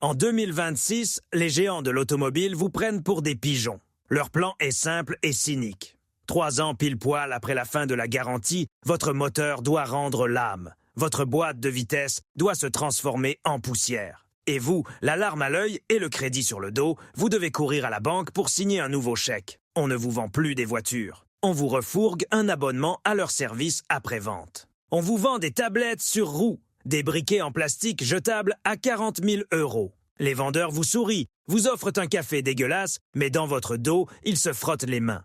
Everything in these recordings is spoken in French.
En 2026, les géants de l'automobile vous prennent pour des pigeons. Leur plan est simple et cynique. 3 ans pile poil après la fin de la garantie, votre moteur doit rendre l'âme. Votre boîte de vitesse doit se transformer en poussière. Et vous, la larme à l'œil et le crédit sur le dos, vous devez courir à la banque pour signer un nouveau chèque. On ne vous vend plus des voitures. On vous refourgue un abonnement à leur service après-vente. On vous vend des tablettes sur roues, des briquets en plastique jetables à 40 000 €. Les vendeurs vous sourient, vous offrent un café dégueulasse, mais dans votre dos, ils se frottent les mains.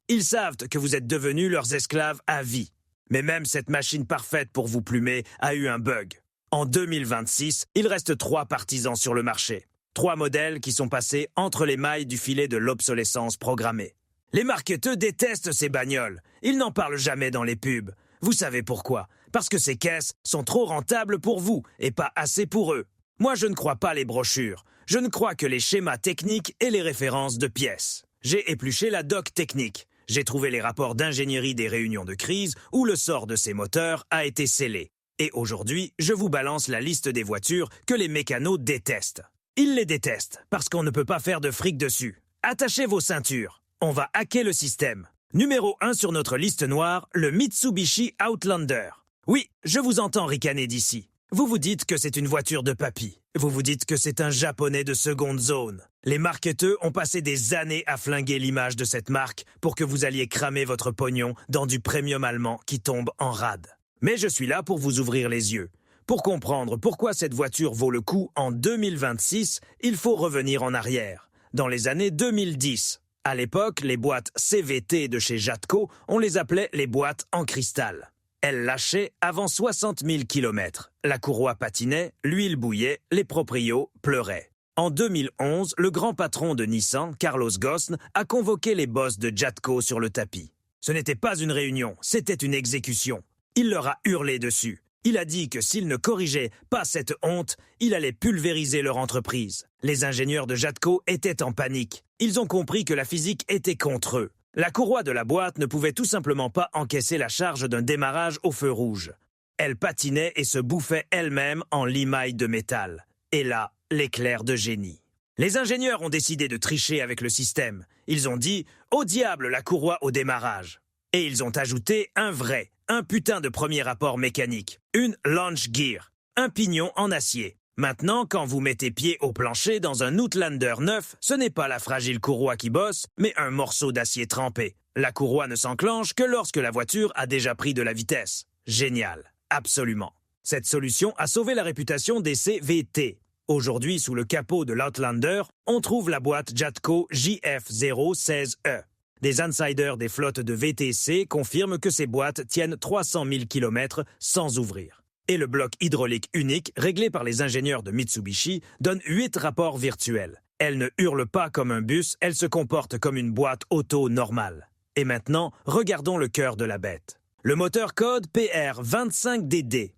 Ils savent que vous êtes devenus leurs esclaves à vie. Mais même cette machine parfaite pour vous plumer a eu un bug. En 2026, il reste 3 partisans sur le marché. 3 modèles qui sont passés entre les mailles du filet de l'obsolescence programmée. Les marketeurs détestent ces bagnoles. Ils n'en parlent jamais dans les pubs. Vous savez pourquoi? Parce que ces caisses sont trop rentables pour vous et pas assez pour eux. Moi, je ne crois pas les brochures. Je ne crois que les schémas techniques et les références de pièces. J'ai épluché la doc technique. J'ai trouvé les rapports d'ingénierie des réunions de crise où le sort de ces moteurs a été scellé. Et aujourd'hui, je vous balance la liste des voitures que les mécanos détestent. Ils les détestent parce qu'on ne peut pas faire de fric dessus. Attachez vos ceintures. On va hacker le système. Numéro 1 sur notre liste noire, le Mitsubishi Outlander. Oui, je vous entends ricaner d'ici. Vous vous dites que c'est une voiture de papy. Vous vous dites que c'est un japonais de seconde zone. Les marketeurs ont passé des années à flinguer l'image de cette marque pour que vous alliez cramer votre pognon dans du premium allemand qui tombe en rade. Mais je suis là pour vous ouvrir les yeux. Pour comprendre pourquoi cette voiture vaut le coup en 2026, il faut revenir en arrière, dans les années 2010. À l'époque, les boîtes CVT de chez Jatco, on les appelait les boîtes en cristal. Elles lâchaient avant 60 000 km. La courroie patinait, l'huile bouillait, les proprios pleuraient. En 2011, le grand patron de Nissan, Carlos Ghosn, a convoqué les boss de Jatco sur le tapis. Ce n'était pas une réunion, c'était une exécution. Il leur a hurlé dessus. Il a dit que s'ils ne corrigeaient pas cette honte, il allait pulvériser leur entreprise. Les ingénieurs de Jatco étaient en panique. Ils ont compris que la physique était contre eux. La courroie de la boîte ne pouvait tout simplement pas encaisser la charge d'un démarrage au feu rouge. Elle patinait et se bouffait elle-même en limaille de métal. Et là, l'éclair de génie. Les ingénieurs ont décidé de tricher avec le système. Ils ont dit « Au diable la courroie au démarrage !» Et ils ont ajouté un putain de premier rapport mécanique, une launch gear, un pignon en acier. Maintenant, quand vous mettez pied au plancher dans un Outlander neuf, ce n'est pas la fragile courroie qui bosse, mais un morceau d'acier trempé. La courroie ne s'enclenche que lorsque la voiture a déjà pris de la vitesse. Génial, absolument. Cette solution a sauvé la réputation des CVT. Aujourd'hui, sous le capot de l'Outlander, on trouve la boîte Jatco JF016E. Des insiders des flottes de VTC confirment que ces boîtes tiennent 300 000 km sans ouvrir. Et le bloc hydraulique unique, réglé par les ingénieurs de Mitsubishi, donne 8 rapports virtuels. Elle ne hurle pas comme un bus, elle se comporte comme une boîte auto normale. Et maintenant, regardons le cœur de la bête. Le moteur code PR25DD.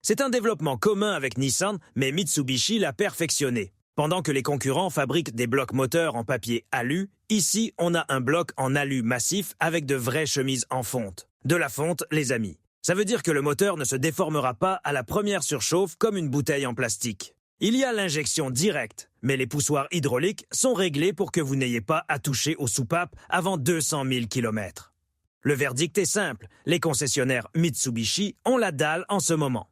C'est un développement commun avec Nissan, mais Mitsubishi l'a perfectionné. Pendant que les concurrents fabriquent des blocs moteurs en papier alu, ici on a un bloc en alu massif avec de vraies chemises en fonte. De la fonte, les amis. Ça veut dire que le moteur ne se déformera pas à la première surchauffe comme une bouteille en plastique. Il y a l'injection directe, mais les poussoirs hydrauliques sont réglés pour que vous n'ayez pas à toucher aux soupapes avant 200 000 km. Le verdict est simple, les concessionnaires Mitsubishi ont la dalle en ce moment.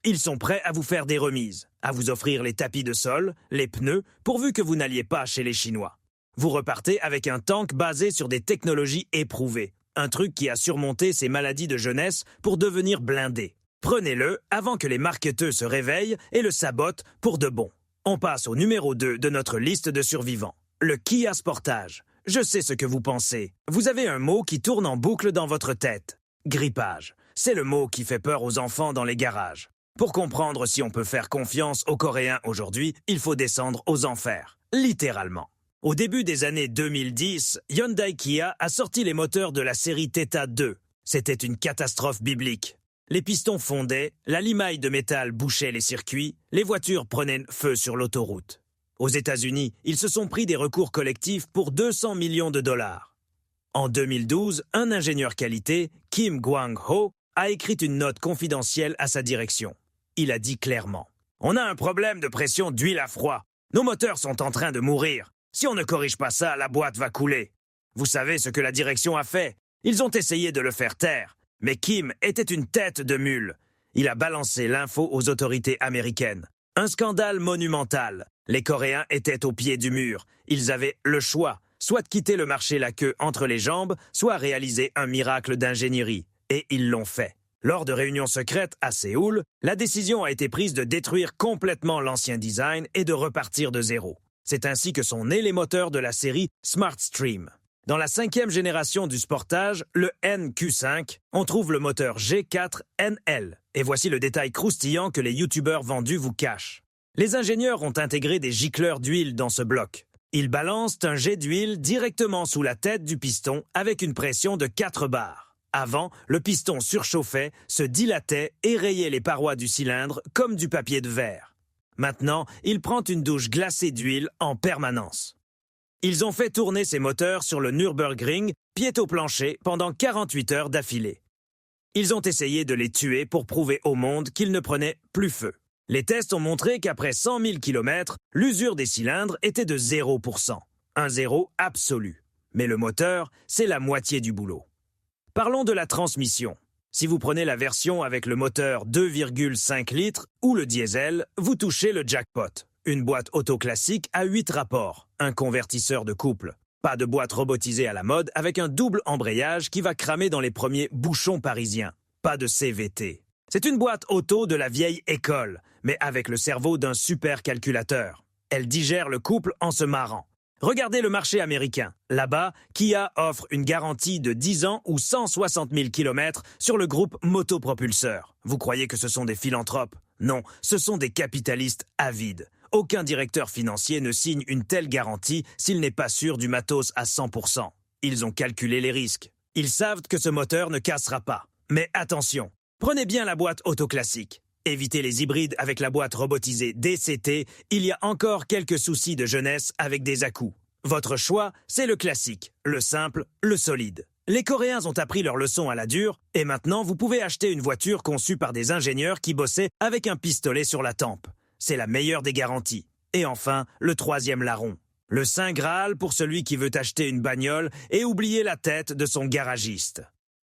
Ils sont prêts à vous faire des remises, à vous offrir les tapis de sol, les pneus, pourvu que vous n'alliez pas chez les Chinois. Vous repartez avec un tank basé sur des technologies éprouvées. Un truc qui a surmonté ses maladies de jeunesse pour devenir blindé. Prenez-le avant que les marketeurs se réveillent et le sabotent pour de bon. On passe au numéro 2 de notre liste de survivants. Le Kia Sportage. Je sais ce que vous pensez. Vous avez un mot qui tourne en boucle dans votre tête. Grippage. C'est le mot qui fait peur aux enfants dans les garages. Pour comprendre si on peut faire confiance aux Coréens aujourd'hui, il faut descendre aux enfers. Littéralement. Au début des années 2010, Hyundai Kia a sorti les moteurs de la série Theta 2. C'était une catastrophe biblique. Les pistons fondaient, la limaille de métal bouchait les circuits, les voitures prenaient feu sur l'autoroute. Aux États-Unis, ils se sont pris des recours collectifs pour 200 millions de dollars. En 2012, un ingénieur qualité, Kim Gwang-ho, a écrit une note confidentielle à sa direction. Il a dit clairement On a un problème de pression d'huile à froid. Nos moteurs sont en train de mourir. Si on ne corrige pas ça, la boîte va couler. Vous savez ce que la direction a fait? Ils ont essayé de le faire taire. Mais Kim était une tête de mule. Il a balancé l'info aux autorités américaines. Un scandale monumental. Les Coréens étaient au pied du mur. Ils avaient le choix, soit de quitter le marché la queue entre les jambes, soit réaliser un miracle d'ingénierie. Et ils l'ont fait. Lors de réunions secrètes à Séoul, la décision a été prise de détruire complètement l'ancien design et de repartir de zéro. C'est ainsi que sont nés les moteurs de la série SmartStream. Dans la 5e génération du Sportage, le NQ5, on trouve le moteur G4NL. Et voici le détail croustillant que les youtubeurs vendus vous cachent. Les ingénieurs ont intégré des gicleurs d'huile dans ce bloc. Ils balancent un jet d'huile directement sous la tête du piston avec une pression de 4 bars. Avant, le piston surchauffait, se dilatait et rayait les parois du cylindre comme du papier de verre. Maintenant, il prend une douche glacée d'huile en permanence. Ils ont fait tourner ces moteurs sur le Nürburgring, pied au plancher, pendant 48 heures d'affilée. Ils ont essayé de les tuer pour prouver au monde qu'ils ne prenaient plus feu. Les tests ont montré qu'après 100 000 km, l'usure des cylindres était de 0%. Un zéro absolu. Mais le moteur, c'est la moitié du boulot. Parlons de la transmission. Si vous prenez la version avec le moteur 2,5 litres ou le diesel, vous touchez le jackpot. Une boîte auto classique à 8 rapports, un convertisseur de couple. Pas de boîte robotisée à la mode avec un double embrayage qui va cramer dans les premiers bouchons parisiens. Pas de CVT. C'est une boîte auto de la vieille école, mais avec le cerveau d'un supercalculateur. Elle digère le couple en se marrant. Regardez le marché américain. Là-bas, Kia offre une garantie de 10 ans ou 160 000 km sur le groupe motopropulseur. Vous croyez que ce sont des philanthropes? Non, ce sont des capitalistes avides. Aucun directeur financier ne signe une telle garantie s'il n'est pas sûr du matos à 100%. Ils ont calculé les risques. Ils savent que ce moteur ne cassera pas. Mais attention, prenez bien la boîte auto classique. Évitez les hybrides avec la boîte robotisée DCT, il y a encore quelques soucis de jeunesse avec des à-coups. Votre choix, c'est le classique, le simple, le solide. Les Coréens ont appris leur leçon à la dure, et maintenant vous pouvez acheter une voiture conçue par des ingénieurs qui bossaient avec un pistolet sur la tempe. C'est la meilleure des garanties. Et enfin, le 3e larron. Le Saint Graal pour celui qui veut acheter une bagnole et oublier la tête de son garagiste.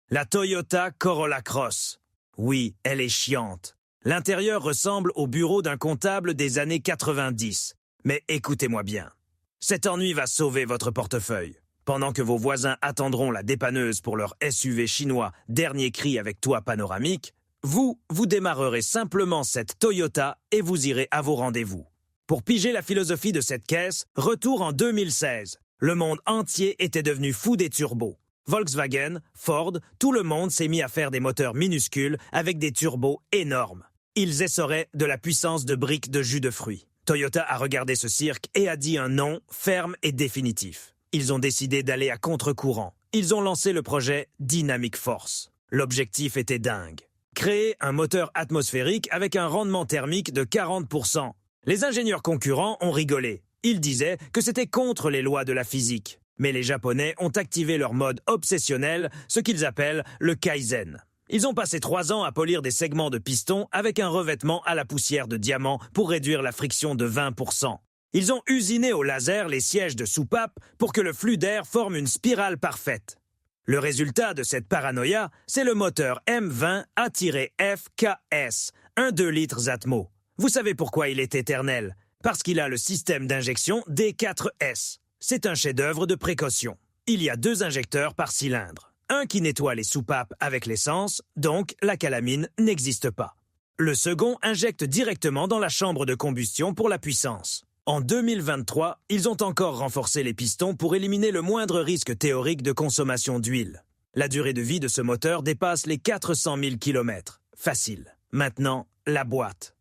La Toyota Corolla Cross. Oui, elle est chiante. L'intérieur ressemble au bureau d'un comptable des années 90. Mais écoutez-moi bien. Cet ennui va sauver votre portefeuille. Pendant que vos voisins attendront la dépanneuse pour leur SUV chinois dernier cri avec toit panoramique, vous démarrerez simplement cette Toyota et vous irez à vos rendez-vous. Pour piger la philosophie de cette caisse, retour en 2016. Le monde entier était devenu fou des turbos. Volkswagen, Ford, tout le monde s'est mis à faire des moteurs minuscules avec des turbos énormes. Ils essoraient de la puissance de briques de jus de fruits. Toyota a regardé ce cirque et a dit un non ferme et définitif. Ils ont décidé d'aller à contre-courant. Ils ont lancé le projet Dynamic Force. L'objectif était dingue. Créer un moteur atmosphérique avec un rendement thermique de 40%. Les ingénieurs concurrents ont rigolé. Ils disaient que c'était contre les lois de la physique. Mais les Japonais ont activé leur mode obsessionnel, ce qu'ils appellent le Kaizen. Ils ont passé 3 ans à polir des segments de piston avec un revêtement à la poussière de diamant pour réduire la friction de 20%. Ils ont usiné au laser les sièges de soupape pour que le flux d'air forme une spirale parfaite. Le résultat de cette paranoïa, c'est le moteur M20A-FKS, un 2 litres Atmo. Vous savez pourquoi il est éternel? Parce qu'il a le système d'injection D4S. C'est un chef-d'œuvre de précaution. Il y a 2 injecteurs par cylindre. Un qui nettoie les soupapes avec l'essence, donc la calamine n'existe pas. Le second injecte directement dans la chambre de combustion pour la puissance. En 2023, ils ont encore renforcé les pistons pour éliminer le moindre risque théorique de consommation d'huile. La durée de vie de ce moteur dépasse les 400 000 km. Facile. Maintenant, la boîte.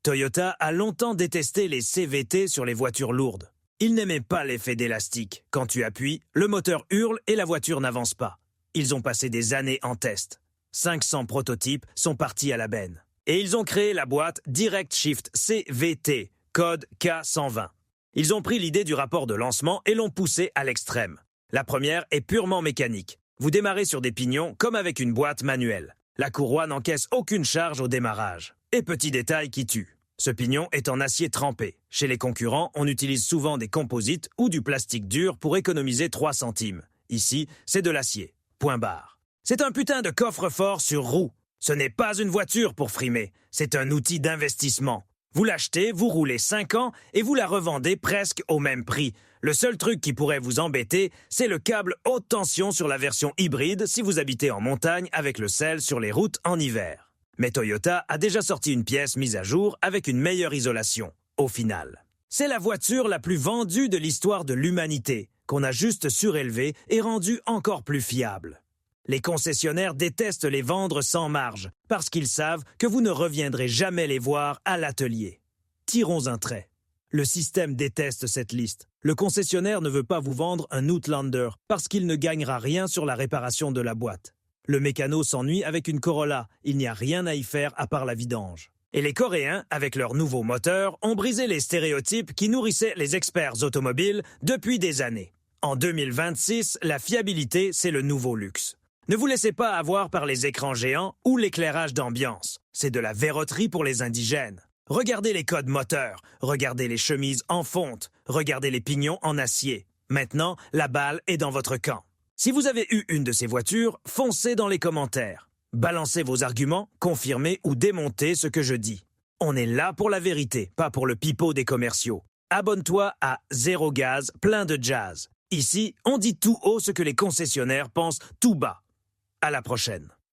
Toyota a longtemps détesté les CVT sur les voitures lourdes. Ils n'aimaient pas l'effet d'élastique. Quand tu appuies, le moteur hurle et la voiture n'avance pas. Ils ont passé des années en test. 500 prototypes sont partis à la benne. Et ils ont créé la boîte Direct Shift CVT, code K120. Ils ont pris l'idée du rapport de lancement et l'ont poussé à l'extrême. La première est purement mécanique. Vous démarrez sur des pignons comme avec une boîte manuelle. La courroie n'encaisse aucune charge au démarrage. Et petit détail qui tue. Ce pignon est en acier trempé. Chez les concurrents, on utilise souvent des composites ou du plastique dur pour économiser 3 centimes. Ici, c'est de l'acier. Point barre. C'est un putain de coffre-fort sur roue. Ce n'est pas une voiture pour frimer, c'est un outil d'investissement. Vous l'achetez, vous roulez 5 ans et vous la revendez presque au même prix. Le seul truc qui pourrait vous embêter, c'est le câble haute tension sur la version hybride si vous habitez en montagne avec le sel sur les routes en hiver. Mais Toyota a déjà sorti une pièce mise à jour avec une meilleure isolation, au final. C'est la voiture la plus vendue de l'histoire de l'humanité, qu'on a juste surélevée et rendue encore plus fiable. Les concessionnaires détestent les vendre sans marge, parce qu'ils savent que vous ne reviendrez jamais les voir à l'atelier. Tirons un trait. Le système déteste cette liste. Le concessionnaire ne veut pas vous vendre un Outlander, parce qu'il ne gagnera rien sur la réparation de la boîte. Le mécano s'ennuie avec une Corolla, il n'y a rien à y faire à part la vidange. Et les Coréens, avec leur nouveau moteur, ont brisé les stéréotypes qui nourrissaient les experts automobiles depuis des années. En 2026, la fiabilité, c'est le nouveau luxe. Ne vous laissez pas avoir par les écrans géants ou l'éclairage d'ambiance. C'est de la verroterie pour les indigènes. Regardez les codes moteurs, regardez les chemises en fonte, regardez les pignons en acier. Maintenant, la balle est dans votre camp. Si vous avez eu une de ces voitures, foncez dans les commentaires. Balancez vos arguments, confirmez ou démontez ce que je dis. On est là pour la vérité, pas pour le pipeau des commerciaux. Abonne-toi à Zéro Gaz, plein de jazz. Ici, on dit tout haut ce que les concessionnaires pensent tout bas. À la prochaine.